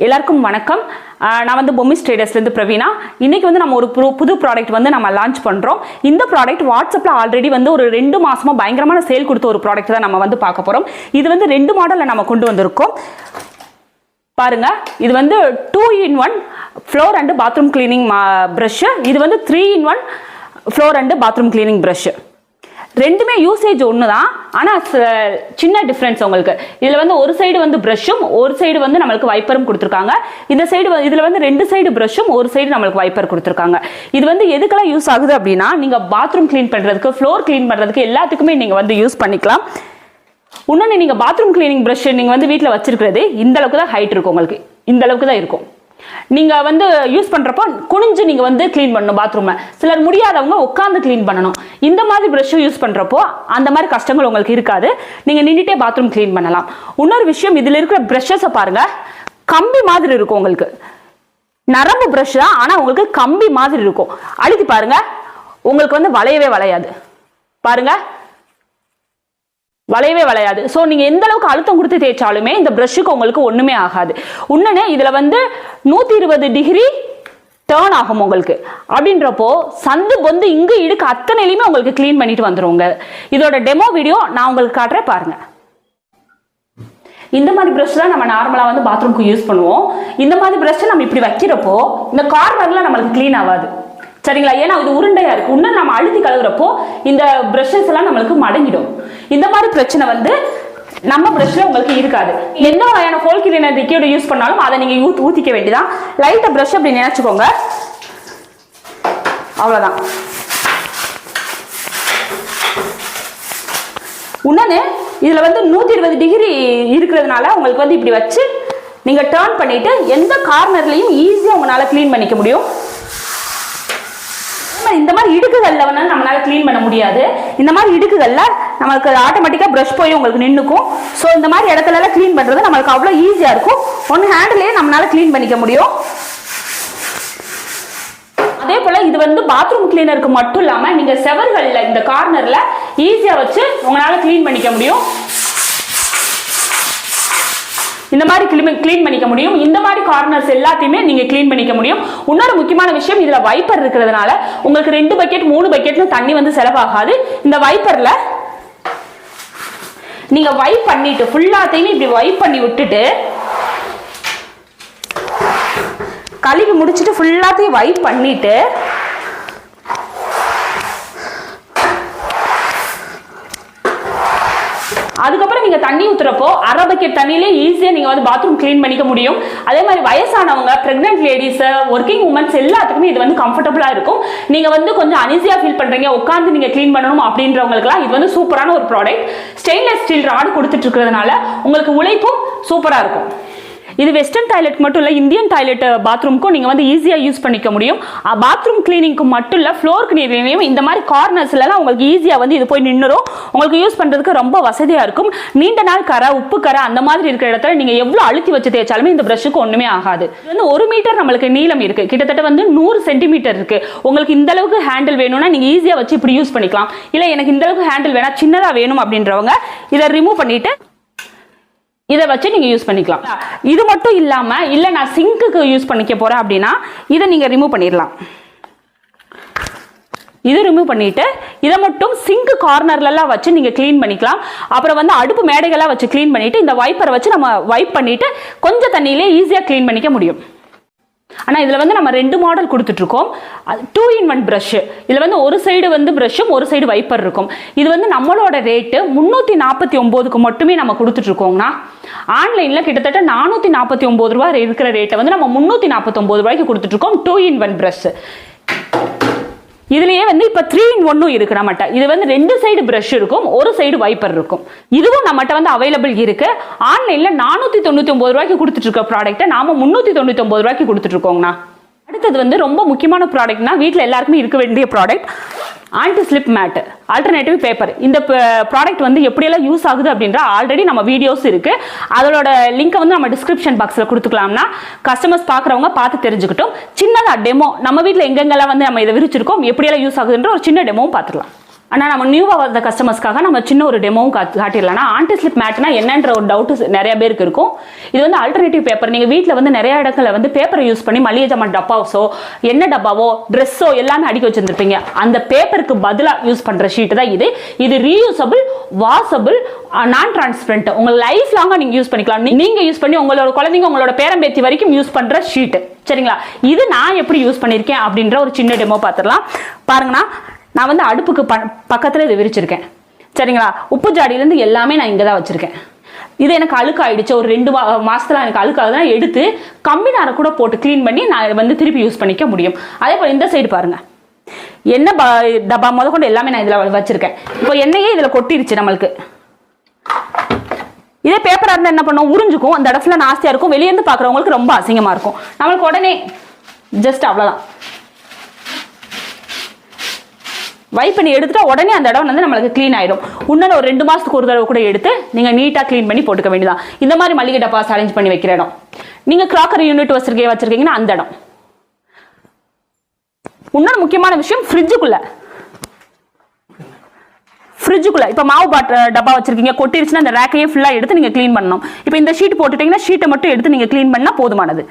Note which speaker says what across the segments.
Speaker 1: எல்லாருக்கும் வணக்கம். நான் வந்து பொம்மி ட்ரேடர்ஸ்லேருந்து பிரவீனா. இன்னைக்கு வந்து நம்ம ஒரு புது ப்ராடக்ட் வந்து நம்ம லான்ச் பண்ணுறோம். இந்த ப்ராடக்ட் வாட்ஸ்அப்பில் ஆல்ரெடி வந்து ஒரு 2 மாசமா பயங்கரமான சேல் கொடுத்த ஒரு ப்ராடக்ட் தான் நம்ம வந்து பார்க்க போகிறோம். இது வந்து 2 மாடலில் நம்ம கொண்டு வந்திருக்கோம். பாருங்க, இது வந்து 2-in-1 floor and bathroom cleaning brush. இது வந்து 3-in-1 floor and bathroom cleaning brush. ரெண்டுமே யூசேஜ் ஒன்று தான், ஆனால் சின்ன டிஃப்ரென்ஸ் உங்களுக்கு. இதில் வந்து ஒரு சைடு வந்து ப்ரஷ்ஷும் ஒரு சைடு வந்து நம்மளுக்கு வைப்பரும் கொடுத்துருக்காங்க. இந்த சைடு இதில் வந்து 2 சைடு ப்ரஷ்ஷும் ஒரு சைடு நம்மளுக்கு வைப்பர் கொடுத்துருக்காங்க. இது வந்து எதுக்கெல்லாம் யூஸ் ஆகுது அப்படின்னா, நீங்கள் பாத்ரூம் கிளீன் பண்ணுறதுக்கு, ஃப்ளோர் கிளீன் பண்ணுறதுக்கு எல்லாத்துக்குமே நீங்கள் வந்து யூஸ் பண்ணிக்கலாம். இன்னொன்று, நீங்கள் பாத்ரூம் கிளீனிங் ப்ரஷ் நீங்கள் வந்து வீட்டில் வச்சிருக்கிறது இந்த அளவுக்கு தான் ஹைட் இருக்கும், உங்களுக்கு இந்த அளவுக்கு தான் இருக்கும். நீங்க வந்து யூஸ் பண்றப்போ குனிஞ்சு நீங்க வந்து கிளீன் பண்ணணும் பாத்ரூமை. சிலர் முடியாதவங்க உட்காந்து கிளீன் பண்ணணும். இந்த மாதிரி பிரஷ் யூஸ் பண்றப்போ அந்த மாதிரி கஷ்டங்கள் உங்களுக்கு இருக்காது. நீங்க நின்னுட்டே பாத்ரூம் கிளீன் பண்ணலாம். இன்னொரு விஷயம், இதுல இருக்கிற பிரஷஸை பாருங்க, கம்பி மாதிரி இருக்கும். உங்களுக்கு நரம்பு பிரஷ் தான், ஆனா உங்களுக்கு கம்பி மாதிரி இருக்கும். அழுத்தி பாருங்க, உங்களுக்கு வந்து வளையவே வளையாது. பாருங்க, வளையவே வளையாது. ஸோ நீங்கள் எந்த அளவுக்கு அழுத்தம் கொடுத்து தேய்ச்சாலுமே இந்த ப்ரஷ்ஷுக்கு உங்களுக்கு ஒன்றுமே ஆகாது. இன்னொன்று, இதில் வந்து 120 டிகிரி டேர்ன் ஆகும் உங்களுக்கு. அப்படின்றப்போ சந்து பொந்து இங்கு இடுக்கு அத்தனையிலுமே உங்களுக்கு கிளீன் பண்ணிட்டு வந்துருங்க. இதோட டெமோ வீடியோ நான் உங்களுக்கு காட்டுறேன், பாருங்க. இந்த மாதிரி ப்ரஷ் தான் நம்ம நார்மலாக வந்து பாத்ரூம்க்கு யூஸ் பண்ணுவோம். இந்த மாதிரி ப்ரஷ் நம்ம இப்படி வைக்கிறப்போ இந்த கார்னர்ல நம்மளுக்கு கிளீன் ஆகாது, சரிங்களா? ஏன்னா இது உருண்டையா இருக்கு. இன்னும் நம்ம அழுத்தி கழுவுறப்போ இந்த பிரஷஸ் எல்லாம் நம்மளுக்கு மடங்கிடும். இந்த மாதிரி பிரச்சனை வந்து நம்ம பிரஷ்ல உங்களுக்கு இருக்காது. எந்த வகையான ஹோல் கிளீனர் லிக்விட் யூஸ் பண்ணாலும் அதை நீங்க ஊத்திக்க வேண்டியதான். லைட்டா பிரஷ் அப்படி நினைச்சுக்கோங்க, அவ்வளவுதான். இன்னொன்னு, இதுல வந்து 120 டிகிரி இருக்கிறதுனால உங்களுக்கு வந்து இப்படி வச்சு நீங்க டர்ன் பண்ணிட்டு எந்த கார்னர்லயும் ஈஸியா உங்களால கிளீன் பண்ணிக்க முடியும். இந்த மாதிரி இடுக்குகள்ல வந்து நம்மளால கிளீன் பண்ண முடியாது. இந்த மாதிரி இடுக்குகள்ல நமக்கு ஆட்டோமேட்டிக்கா பிரஷ் போய் உங்களுக்கு நின்னுக்கும். ஸோ இந்த மாதிரி இடத்துல எல்லாம் கிளீன் பண்றது நம்மளுக்கு அவ்வளவு ஈஸியா இருக்கும். ஒன்னு ஹேண்டிலே நம்மளால கிளீன் பண்ணிக்க முடியும். அதே போல இது வந்து பாத்ரூம் கிளீனருக்கு மட்டும் இல்லாம நீங்க செவர்கள்ல இந்த கார்னர்ல ஈஸியா வச்சு உங்களால கிளீன் பண்ணிக்க முடியும். இந்த மாதிரி கிளீன் பண்ணிக்க முடியும். இந்த மாதிரி கார்னர்ஸ் எல்லாத்தையுமே நீங்க கிளீன் பண்ணிக்க முடியும். இன்னொரு முக்கியமான விஷயம், இதுல வைப்பர் இருக்கிறதுனால உங்களுக்கு 2 பக்கெட் 3 பக்கெட்னு தண்ணி வந்து செலவாகாது. இந்த வைப்பர்ல நீங்க வைப் பண்ணிட்டு ஃபுல்லாத்தையுமே இப்படி வைப் பண்ணி விட்டுட்டு கழுவி முடிச்சுட்டு ஃபுல்லாத்தையும் வைப் பண்ணிட்டு அதுக்கப்புறம் நீங்க தண்ணி ஊத்துறப்போ அரை பக்கெட் தண்ணியிலே ஈஸியா நீங்க வந்து பாத்ரூம் கிளீன் பண்ணிக்க முடியும். அதே மாதிரி வயசானவங்க, பிரெக்னன்ட் லேடிஸ், ஒர்க்கிங் உமன்ஸ் எல்லாத்துக்குமே இது வந்து கம்ஃபர்டபுளா இருக்கும். நீங்க வந்து கொஞ்சம் அனீசியா ஃபீல் பண்றீங்க, உட்கார்ந்து நீங்க கிளீன் பண்ணணும் அப்படின்றவங்களுக்குலாம் இது வந்து சூப்பரான ஒரு ப்ராடக்ட். ஸ்டெயின்லெஸ் ஸ்டீல் ராட் கொடுத்துட்டு இருக்கிறதுனால உங்களுக்கு உழைப்பும் சூப்பரா இருக்கும். இது வெஸ்டர்ன் டாய்லெட் மட்டும் இல்லை, இந்தியன் டாய்லெட் பாத்ரூம்க்கும் நீங்கள் வந்து ஈஸியாக யூஸ் பண்ணிக்க முடியும். பாத்ரூம் கிளீனிங்க்கு மட்டும் இல்லை, ஃப்ளோர் கிளீனிங்லையும் இந்த மாதிரி கார்னர்ஸ்லாம் உங்களுக்கு ஈஸியாக வந்து இது போய் நின்றுடும். உங்களுக்கு யூஸ் பண்ணுறதுக்கு ரொம்ப வசதியாக இருக்கும். நீண்ட நாள் கரை, உப்பு கரை அந்த மாதிரி இருக்கிற இடத்துல நீங்கள் எவ்வளோ அழுத்தி வச்சு தேய்ச்சாலுமே இந்த ப்ரஷ்ஷுக்கு ஒன்றுமே ஆகாது. இது வந்து 1 மீட்டர் நம்மளுக்கு நீளம் இருக்கு, கிட்டத்தட்ட வந்து 100 சென்டிமீட்டர் இருக்கு. உங்களுக்கு இந்த அளவுக்கு ஹேண்டில் வேணும்னா நீங்கள் ஈஸியாக வச்சு இப்படி யூஸ் பண்ணிக்கலாம். இல்லை எனக்கு இந்த அளவுக்கு ஹேண்டில் வேணா, சின்னதாக வேணும் அப்படின்றவங்க இதை ரிமூவ் பண்ணிட்டு இதை வச்சு நீங்க யூஸ் பண்ணிக்கலாம். இது மட்டும் இல்லாம, இல்ல நான் சிங்க்குக்கு யூஸ் பண்ணிக்க போறேன் அப்படின்னா இதை நீங்க ரிமூவ் பண்ணிடலாம். இது ரிமூவ் பண்ணிட்டு இதை மட்டும் சிங்க் கார்னர்ல எல்லாம் வச்சு நீங்க கிளீன் பண்ணிக்கலாம். அப்புறம் வந்து அடுப்பு மேடைகள்லாம் வச்சு கிளீன் பண்ணிட்டு இந்த வைப்பரை வச்சு நம்ம வைப் பண்ணிட்டு கொஞ்சம் தண்ணியிலே ஈஸியா கிளீன் பண்ணிக்க முடியும். ஆனா இதுல வந்து நம்ம 2 மாடல் கொடுத்துட்டு இருக்கோம். 2-in-1 brush. இதுல வந்து ஒரு சைடு வந்து பிரஷும் ஒரு சைடு வைப்பர் இருக்கும். இது வந்து நம்மளோட ரேட்டு 349க்கு மட்டுமே நம்ம கொடுத்துட்டு இருக்கோம்னா, ஆன்லைன்ல கிட்டத்தட்ட 449 ரூபாய் இருக்கிற ரேட்டை வந்து நம்ம 349 ரூபாய்க்கு கொடுத்துட்டு இருக்கோம். 2-in-1 brush. இதுலயே வந்து இப்ப 3-in-1 இருக்கு நம்மகிட்ட. இது வந்து 2 சைடு பிரஷ் இருக்கும், ஒரு சைடு வைப்பர் இருக்கும். இதுவும் நம்மகிட்ட வந்து அவைலபிள் இருக்கு. ஆன்லைன்ல 499 ரூபாய்க்கு கொடுத்துட்டு இருக்க ப்ராடக்ட்டை நாம 399 ரூபாய்க்கு கொடுத்துட்டு இருக்கோம்னா. அடுத்தது வந்து ரொம்ப முக்கியமான ப்ராடக்ட்னா, வீட்டில் எல்லாருக்குமே இருக்க வேண்டிய product, anti slip mat, alternative paper. இந்த ப்ராடக்ட் வந்து எப்படியெல்லாம் யூஸ் ஆகுது அப்படின்ற ஆல்ரெடி நம்ம வீடியோஸ் இருக்கு. அதோட லிங்கை வந்து நம்ம டிஸ்கிரிப்ஷன் பாக்ஸில் கொடுத்துக்கலாம்னா கஸ்டமர்ஸ் பார்க்குறவங்க பார்த்து தெரிஞ்சுக்கிட்டோம். சின்னதாக டெமோ நம்ம வீட்டில் எங்கெங்கெல்லாம் வந்து நம்ம இதை விரிச்சிருக்கோம், எப்படியெல்லாம் யூஸ் ஆகுதுன்ற ஒரு சின்ன டெமோவும் பார்த்துக்கலாம். ஆனால் நம்ம நியூவாக வந்த கஸ்டமர்ஸ்க்காக நம்ம சின்ன ஒரு டெமோவும் காட்டிடலாம். ஆன்டி ஸ்லிப் மேட்னா என்னன்ற ஒரு டவுட் நிறைய பேருக்கு இருக்கும். இது வந்து ஆல்டர்னேட்டிவ் பேப்பர். நீங்கள் வீட்டில் வந்து நிறைய இடத்துல வந்து பேப்பரை யூஸ் பண்ணி மளிகை ஜாமான் டப்பாஸோ என்ன டப்பாவோ ட்ரெஸ்ஸோ எல்லாமே அடிக்க வச்சிருந்துருப்பீங்க. அந்த பேப்பருக்கு பதிலாக யூஸ் பண்ணுற ஷீட் தான் இது. இது ரீயூசபிள், வாஷபிள், நான் டிரான்ஸ்பரண்ட். உங்க லைஃப் லாங்கா நீங்க யூஸ் பண்ணிக்கலாம். நீங்க யூஸ் பண்ணி உங்களோட குழந்தைங்க உங்களோட பேரம்பேத்தி வரைக்கும் யூஸ் பண்ற ஷீட். சரிங்களா? இது நான் எப்படி யூஸ் பண்ணிருக்கேன் அப்படின்ற ஒரு சின்ன டெமோ பார்த்துடலாம். பாருங்கண்ணா, நான் வந்து அடுப்புக்கு பக்கத்துல இது விரிச்சிருக்கேன். சரிங்களா? உப்பு ஜாடியிலேருந்து எல்லாமே நான் இங்கே தான் வச்சிருக்கேன். இது எனக்கு அழுக்காயிடுச்சு, ஒரு 2 மாசத்துல எனக்கு அழுக்காக எடுத்து கம்பி நாரை கூட போட்டு கிளீன் பண்ணி நான் வந்து திருப்பி யூஸ் பண்ணிக்க முடியும். அதே போல் இந்த சைடு பாருங்க, எண்ணெய் டப்பா முத கொண்டு எல்லாமே நான் இதில் வச்சிருக்கேன். இப்போ எண்ணெயே இதில் கொட்டிருச்சு நம்மளுக்கு. இதே பேப்பராக இருந்தால் என்ன பண்ணும், உறிஞ்சுக்கும். அந்த இடத்துல நாஸ்தியாக இருக்கும். வெளியேருந்து பார்க்குறவங்களுக்கு ரொம்ப அசிங்கமாக இருக்கும். நம்மளுக்கு உடனே ஜஸ்ட் அவ்வளோதான் வைப் பண்ணி எடுத்துட்டா உடனே அந்த இடம் வந்து நம்மளுக்கு க்ளீன் ஆயிடும். இன்னும் ஒரு 2 மாசத்துக்கு ஒரு தடவை கூட எடுத்து நீங்க நீட்டா க்ளீன் பண்ணி போட்டுக்க வேண்டியதான். இந்த மாதிரி மளிகை டப்பாஸ் அரேஞ்ச் பண்ணி வைக்கிற இடம், நீங்க கிராக்கரி யூனிட் வச்சிருக்கீங்கன்னா அந்த இடம். இன்னொரு முக்கியமான விஷயம், ஃப்ரிட்ஜுக்குள்ள இப்போ மாவு டப்பா வச்சிருக்கீங்க, கொட்டிருச்சுன்னா அந்த ரேக்கையே ஃபுல்லா எடுத்து நீங்க க்ளீன் பண்ணணும். இப்போ இந்த ஷீட் போட்டுட்டீங்கன்னா ஷீட்டை மட்டும் எடுத்து நீங்க க்ளீன் பண்ணா போதுமானது.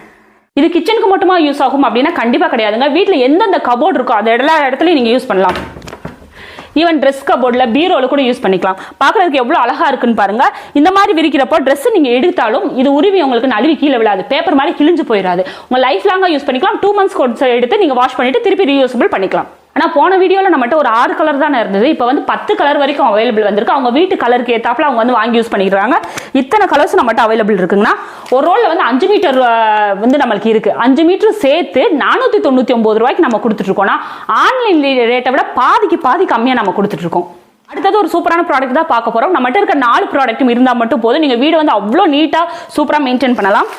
Speaker 1: இது கிச்சனுக்கு மட்டுமா யூஸ் ஆகும் அப்படின்னா கண்டிப்பா கிடையாதுங்க. வீட்டில் எந்தெந்த கபோர்டு இருக்கோ அந்த எல்லா இடத்துலையும் நீங்க யூஸ் பண்ணலாம். ஈவன் ட்ரெஸ் கபோர்டில், பீரோல கூட யூஸ் பண்ணிக்கலாம். பார்க்கறதுக்கு எவ்வளோ அழகா இருக்குன்னு பாருங்க. இந்த மாதிரி விரிக்கிறப்போ ட்ரெஸ் நீங்க எடுத்தாலும் இது உருவி உங்களுக்கு நழுவி கீழே விழாது. பேப்பர் மாதிரி கிழிஞ்சு போயிடாது. உங்க லைஃப் லாங்கா யூஸ் பண்ணிக்கலாம். 2 months எடுத்து நீங்க வாஷ் பண்ணிட்டு திருப்பி ரீயூசபிள் பண்ணிக்கலாம். ஆனால் போன வீடியோவில் நம்மகிட்ட ஒரு 6 கலர் தானே இருந்தது. இப்போ வந்து 10 கலர் வரைக்கும் அவைலபிள் வந்திருக்கு. அவங்க வீட்டு கலருக்கு ஏற்றாப்புல அவங்க வந்து வாங்கி யூஸ் பண்ணிக்கிறாங்க. இத்தனை கலர்ஸ் நம்மகிட்ட அவைலபிள் இருக்குங்கன்னா ஒரு ரோலில் வந்து 5 மீட்டர் வந்து நம்மளுக்கு இருக்கு. 5 மீட்டர் சேர்த்து 499 ரூபாய்க்கு நம்ம கொடுத்துட்டு இருக்கோம்னா ஆன்லைன் ரேட்டை விட பாதிக்கு பாதி கம்மியாக நம்ம கொடுத்துட்டு இருக்கோம். அடுத்தது ஒரு சூப்பரான ப்ராடக்ட் தான் பார்க்க போறோம். நம்மகிட்ட இருக்க 4 ப்ராடக்ட்டும் இருந்தால் மட்டும் போதும். நீங்க வீடு வந்து அவ்வளோ நீட்டா சூப்பராக மெயின்டைன் பண்ணலாம்.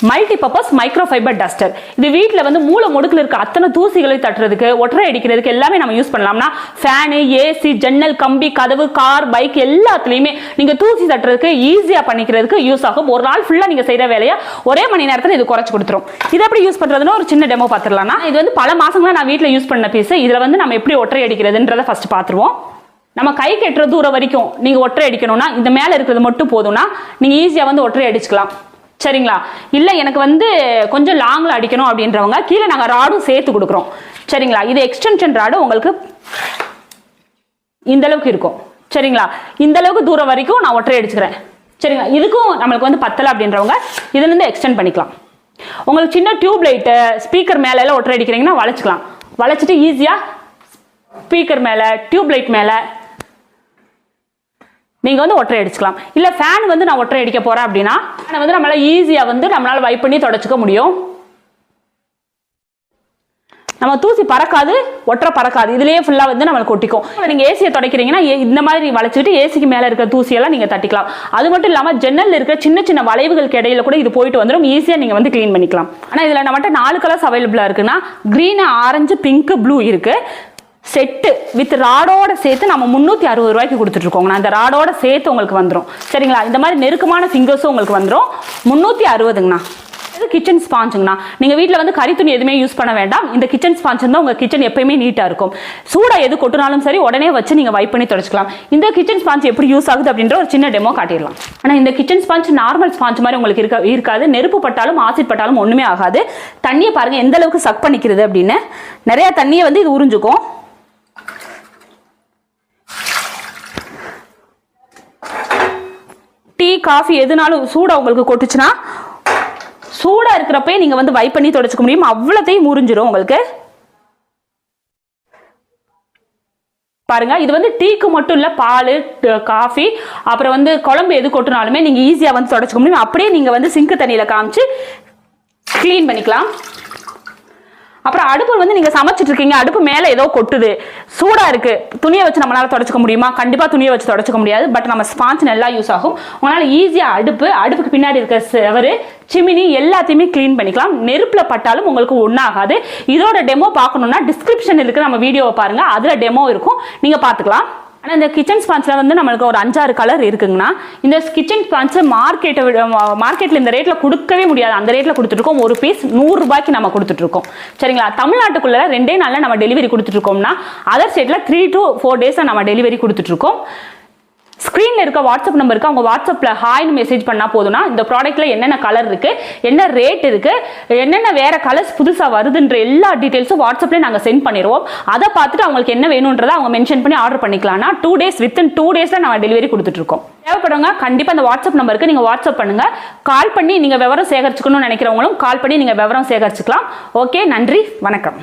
Speaker 1: Multi purpose micro fibre duster. இது வீட்டில் வந்து மூளை முடுக்கில் இருக்க அத்தனை தூசிகளை தட்டுறதுக்கு, ஒற்றை அடிக்கிறதுக்கு எல்லாமே நம்ம யூஸ் பண்ணலாம்னா ஃபேனு, ஏசி, ஜன்னல், கம்பி, கதவு, கார், பைக் எல்லாத்துலேயுமே நீங்கள் தூசி தட்டுறதுக்கு ஈஸியாக பண்ணிக்கிறதுக்கு யூஸ் ஆகும். ஒரு நாள் ஃபுல்லாக நீங்கள் செய்கிற வேலையை ஒரே மணி நேரத்தில் இது குறைச்சி கொடுத்துரும். இது எப்படி யூஸ் பண்ணுறதுன்னு ஒரு சின்ன டெமோ பார்த்துடலாம்னா, இது வந்து பல மாதங்களாக நான் வீட்டில் யூஸ் பண்ண பீஸ். இதில் வந்து நம்ம எப்படி ஒற்றை அடிக்கிறதுன்றதை ஃபர்ஸ்ட் பார்த்துருவோம். நம்ம கை கெட்டுற தூரம் வரைக்கும் நீங்கள் ஒற்றை அடிக்கணும்னா இந்த மேலே இருக்கிறது மட்டும் போதும்னா நீங்கள் ஈஸியாக வந்து ஒற்றை அடிச்சுக்கலாம். சரிங்களா? இல்லை எனக்கு வந்து கொஞ்சம் லாங்கில் அடிக்கணும் அப்படின்றவங்க கீழே நாங்கள் ராடும் சேர்த்து கொடுக்குறோம். சரிங்களா? இது எக்ஸ்டென்ஷன் ராடு உங்களுக்கு இந்த அளவுக்கு இருக்கும். சரிங்களா? இந்த அளவுக்கு தூரம் வரைக்கும் நான் ஒற்றை அடிச்சுக்கிறேன். சரிங்களா? இதுக்கும் நம்மளுக்கு வந்து பத்தலை அப்படின்றவங்க இதுலேருந்து எக்ஸ்டெண்ட் பண்ணிக்கலாம். உங்களுக்கு சின்ன டியூப் லைட்டு, ஸ்பீக்கர் மேலே எல்லாம் ஒற்றை அடிக்கிறீங்கன்னா வளைச்சிக்கலாம். வளைச்சிட்டு ஈஸியாக ஸ்பீக்கர் மேலே, டியூப் லைட் மேலே நீங்க வந்து ஒற்றை அடிச்சுக்கலாம். இல்ல ஃபேன் வந்து நான் ஒற்றை அடிக்க போறேன் அப்படின்னா வந்து நம்மளால ஈஸியா வந்து நம்மளால வைப் பண்ணி தொடச்சுக்க முடியும். நம்ம தூசி பறக்காது, ஒற்றை பறக்காது. இதுலயே ஃபுல்லா வந்து நம்மளுக்கு ஒட்டிக்கும். நீங்க ஏசியை துடைக்கிறீங்கன்னா இந்த மாதிரி வளைச்சிட்டு ஏசிக்கு மேல இருக்கிற தூசியெல்லாம் நீங்க தட்டிக்கலாம். அது மட்டும் இல்லாம ஜன்னல்ல இருக்கிற சின்ன சின்ன வளைவுகளுக்கு இடையில கூட இது போயிட்டு வந்துடும். ஈஸியா நீங்க வந்து கிளீன் பண்ணிக்கலாம். ஆனா இதுல நம்மகிட்ட 4 கலர்ஸ் அவைலபிளா இருக்குன்னா கிரீன், ஆரஞ்சு, பிங்க், ப்ளூ இருக்கு. செட்டு வித் ராடோட சேர்த்து நம்ம 360 ரூபாய்க்கு கொடுத்துட்டு இருக்கோங்க. அந்த ராடோட சேர்த்து உங்களுக்கு வந்துடும். சரிங்களா? இந்த மாதிரி நெருக்கமான ஃபிங்கர்ஸும் உங்களுக்கு வந்துடும். 360ங்கண்ணா. இது கிச்சன் ஸ்பாஞ்சுங்கண்ணா. நீங்க வீட்டில் வந்து கறி துணி எதுவுமே யூஸ் பண்ண வேண்டாம். இந்த கிச்சன் ஸ்பாஞ்ச் தான் உங்க கிச்சன் எப்பயுமே நீட்டா இருக்கும். சூடா எது கொட்டினாலும் சரி உடனே வச்சு நீங்க வைப் பண்ணி தொடச்சிக்கலாம். இந்த கிச்சன் ஸ்பாஞ்ச் எப்படி யூஸ் ஆகுது அப்படின்ற ஒரு சின்ன டெமோ காட்டிடலாம். ஆனா இந்த கிச்சன் ஸ்பாஞ்ச் நார்மல் ஸ்பாஞ்ச் மாதிரி உங்களுக்கு இருக்காது. நெருப்பு பட்டாலும் ஆசிட் பட்டாலும் ஒண்ணுமே ஆகாது. தண்ணியை பாருங்க எந்த அளவுக்கு சக் பண்ணிக்கிறது அப்படின்னு. நிறைய தண்ணியை வந்து இது உறிஞ்சுக்கும். டீ, காஃபி எதுனாலும் சூடா உங்களுக்கு கொட்டுச்சுன்னா சூடா இருக்கிறப்பே நீங்க வந்து வைப் பண்ணி தொடச்சுக்க முடியும். அவ்வளோத்தையும் முறிஞ்சிரும் உங்களுக்கு. பாருங்க, இது வந்து டீக்கு மட்டும் இல்ல, பால், காஃபி, அப்புறம் வந்து குழம்பு எது கொட்டினாலுமே நீங்க ஈஸியா வந்து தொடச்சுக்க முடியும். அப்படியே நீங்க வந்து சிங்க் தண்ணியில காமிச்சு கிளீன் பண்ணிக்கலாம். அப்புறம் அடுப்பு வந்து நீங்க சமைச்சிட்டு இருக்கீங்க, அடுப்பு மேல ஏதோ கொட்டுது, சூடா இருக்கு, துணியை வச்சு நம்மளால தொடச்சுக்க முடியுமா? கண்டிப்பா துணியை வச்சு தொடச்சுக்க முடியாது. பட் நம்ம ஸ்பாஞ்ச் நல்லா யூஸ் ஆகும். உங்களால ஈஸியா அடுப்புக்கு பின்னாடி இருக்க செவரு, சிமினி எல்லாத்தையுமே கிளீன் பண்ணிக்கலாம். நெருப்புல பட்டாலும் உங்களுக்கு ஒண்ணாகாது. இதோட டெமோ பார்க்கணும்னா டிஸ்கிரிப்ஷன் இருக்கு, நம்ம வீடியோவை பாருங்க, அதுல டெமோ இருக்கும், நீங்க பாத்துக்கலாம். ஆனால் இந்த கிச்சன் ஸ்பான்ஸில் வந்து நம்மளுக்கு ஒரு 5-6 கலர் இருக்குங்கண்ணா. இந்த கிச்சன் ஸ்பான்ஸ் மார்க்கெட்டில் இந்த ரேட்டில் கொடுக்கவே முடியாது. அந்த ரேட்டில் கொடுத்துட்ருக்கோம். ஒரு பீஸ் 100 ரூபாய்க்கு நம்ம கொடுத்துட்ருக்கோம். சரிங்களா? தமிழ்நாட்டுக்குள்ளே 2 நாளில் நம்ம டெலிவரி கொடுத்துட்ருக்கோம்னா, அதர் ஸ்டேட்டில் 3 to 4 டேஸில் நம்ம டெலிவரி கொடுத்துட்ருக்கோம். ஸ்க்ரீனில் இருக்க வாட்ஸ்அப் நம்பருக்கு அவங்க வாட்ஸ்அப்பில் ஹாய்னு மெசேஜ் பண்ணால் போதும்னா, இந்த ப்ராடக்ட்டில் என்னென்ன கலர் இருக்குது, என்ன ரேட் இருக்குது, என்னென்ன வேறு கலர்ஸ் புதுசாக வருதுன்ற எல்லா டீட்டெயில்ஸும் வாட்ஸ்அப்லேயே நாங்கள் சென்ட் பண்ணிடுவோம். அதை பார்த்துட்டு அவங்களுக்கு என்ன வேணுன்றதை அவங்க மென்ஷன் பண்ணி ஆர்டர் பண்ணிக்கலாம்னா 2 days வித்தின் 2 daysல நம்ம டெலிவரி கொடுத்துட்ருக்கோம். தேவைப்படுங்க கண்டிப்பாக இந்த வாட்ஸ்அப் நம்பருக்கு நீங்கள் வாட்ஸ்அப் பண்ணுங்கள். கால் பண்ணி நீங்கள் விவரம் சேகரிச்சுக்கணும்னு நினைக்கிறவங்களும் கால் பண்ணி நீங்கள் விவரம் சேகரிச்சுக்கலாம். ஓகே, நன்றி, வணக்கம்.